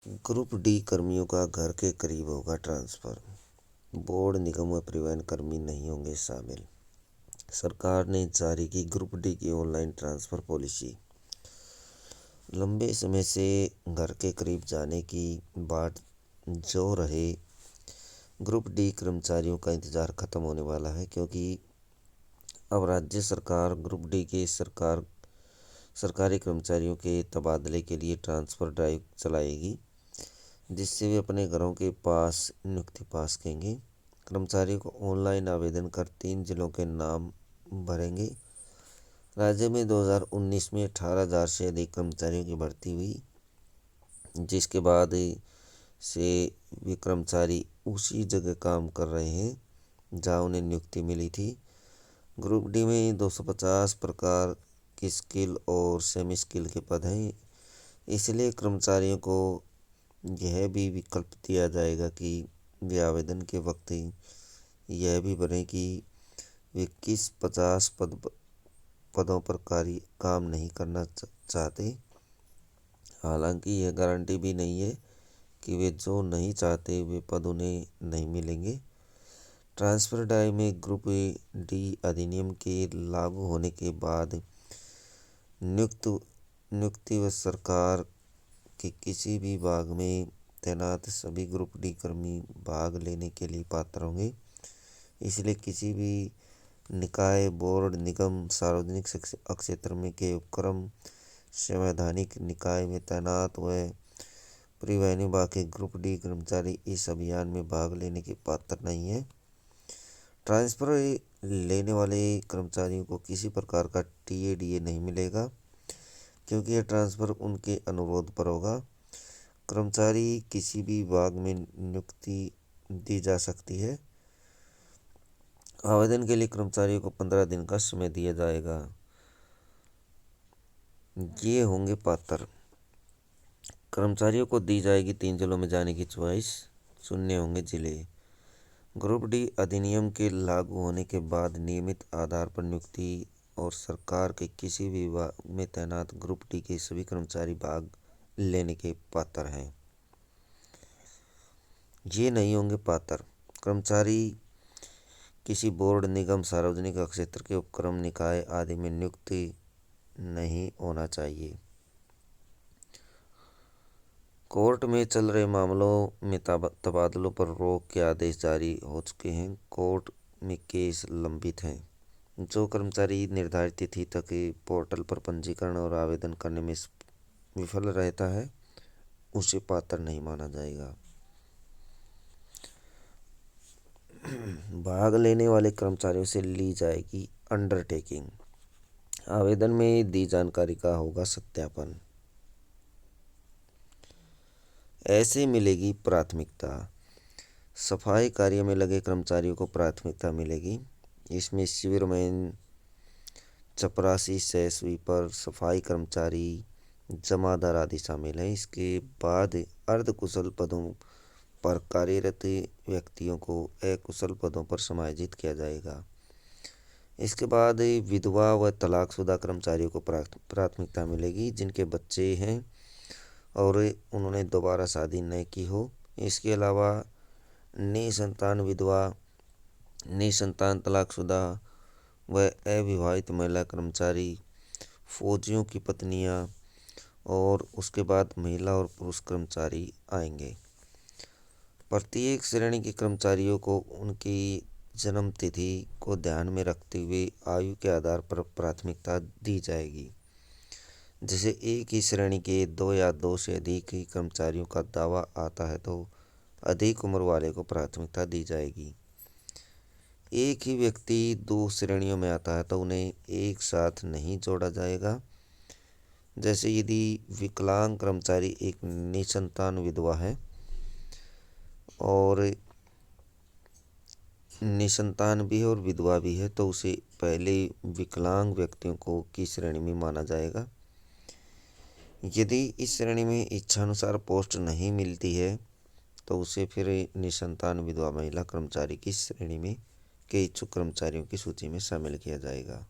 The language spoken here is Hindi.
ग्रुप डी कर्मियों का घर के करीब होगा ट्रांसफर। बोर्ड निगम व परिवहन कर्मी नहीं होंगे शामिल। सरकार ने जारी की ग्रुप डी की ऑनलाइन ट्रांसफर पॉलिसी। लंबे समय से घर के करीब जाने की बाट जो रहे ग्रुप डी कर्मचारियों का इंतजार खत्म होने वाला है, क्योंकि अब राज्य सरकार ग्रुप डी के सरकारी कर्मचारियों के तबादले के लिए ट्रांसफर ड्राइव चलाएगी, जिससे वे अपने घरों के पास नियुक्ति पा सकेंगे। कर्मचारियों को ऑनलाइन आवेदन कर 3 जिलों के नाम भरेंगे। राज्य में 2019 में 18,000 से अधिक कर्मचारियों की भर्ती हुई, जिसके बाद से वे कर्मचारी उसी जगह काम कर रहे हैं जहां उन्हें नियुक्ति मिली थी। ग्रुप डी में 250 प्रकार के स्किल और सेमी स्किल के पद हैं, इसलिए कर्मचारियों को यह भी विकल्प दिया जाएगा कि वे आवेदन के वक्त यह भी भरें कि वे किस 50 पदों पर काम नहीं करना चाहते। हालांकि यह गारंटी भी नहीं है कि वे जो नहीं चाहते वे पद उन्हें नहीं मिलेंगे। ट्रांसफर ड्राइव में ग्रुप डी अधिनियम के लागू होने के बाद नियुक्ति व सरकार के किसी भी विभाग में तैनात सभी ग्रुप डी कर्मी भाग लेने के लिए पात्र होंगे। इसलिए किसी भी निकाय, बोर्ड, निगम, सार्वजनिक क्षेत्र में के उपक्रम, संवैधानिक निकाय में तैनात व परिवहन विभाग के ग्रुप डी कर्मचारी इस अभियान में भाग लेने के पात्र नहीं है। ट्रांसफर लेने वाले कर्मचारियों को किसी प्रकार का टीएडीए नहीं मिलेगा, क्योंकि यह ट्रांसफर उनके अनुरोध पर होगा। कर्मचारी किसी भी विभाग में नियुक्ति दी जा सकती है। आवेदन के लिए कर्मचारियों को 15 दिन का समय दिया जाएगा। ये होंगे पात्र। कर्मचारियों को दी जाएगी 3 जिलों में जाने की चॉइस, चुनने होंगे जिले। ग्रुप डी अधिनियम के लागू होने के बाद नियमित आधार पर नियुक्ति और सरकार के किसी भी विभाग में तैनात ग्रुप डी के सभी कर्मचारी भाग लेने के पात्र हैं। ये नहीं होंगे पात्र कर्मचारी किसी बोर्ड, निगम, सार्वजनिक क्षेत्र के उपक्रम, निकाय आदि में नियुक्त नहीं होना चाहिए। कोर्ट में चल रहे मामलों में तबादलों पर रोक के आदेश जारी हो चुके हैं। कोर्ट में केस लंबित हैं। जो कर्मचारी निर्धारित तिथि तक पोर्टल पर पंजीकरण और आवेदन करने में विफल रहता है, उसे पात्र नहीं माना जाएगा। भाग लेने वाले कर्मचारियों से ली जाएगी अंडरटेकिंग। आवेदन में दी जानकारी का होगा सत्यापन। ऐसे मिलेगी प्राथमिकता। सफाई कार्य में लगे कर्मचारियों को प्राथमिकता मिलेगी। इसमें सीवरमैन, चपरासी, सह स्वीपर, सफाई कर्मचारी, जमादार आदि शामिल हैं। इसके बाद अर्धकुशल पदों पर कार्यरत व्यक्तियों को अकुशल पदों पर समायोजित किया जाएगा। इसके बाद विधवा व तलाकशुदा कर्मचारियों को प्राथमिकता मिलेगी, जिनके बच्चे हैं और उन्होंने दोबारा शादी न की हो। इसके अलावा निसंतान विधवा, निसंतान तलाकशुदा व अविवाहित महिला कर्मचारी, फौजियों की पत्नियां और उसके बाद महिला और पुरुष कर्मचारी आएंगे। प्रत्येक श्रेणी के कर्मचारियों को उनकी जन्म तिथि को ध्यान में रखते हुए आयु के आधार पर प्राथमिकता दी जाएगी। जैसे एक ही श्रेणी के 2 या 2 से अधिक ही कर्मचारियों का दावा आता है तो अधिक उम्र वाले को प्राथमिकता दी जाएगी। एक ही व्यक्ति 2 श्रेणियों में आता है तो उन्हें एक साथ नहीं जोड़ा जाएगा। जैसे यदि विकलांग कर्मचारी एक निसंतान विधवा है और निसंतान भी है और विधवा भी है, तो उसे पहले विकलांग व्यक्तियों को की श्रेणी में माना जाएगा। यदि इस श्रेणी में इच्छानुसार पोस्ट नहीं मिलती है तो उसे फिर निसंतान विधवा महिला कर्मचारी की श्रेणी में के इच्छुक कर्मचारियों की सूची में शामिल किया जाएगा।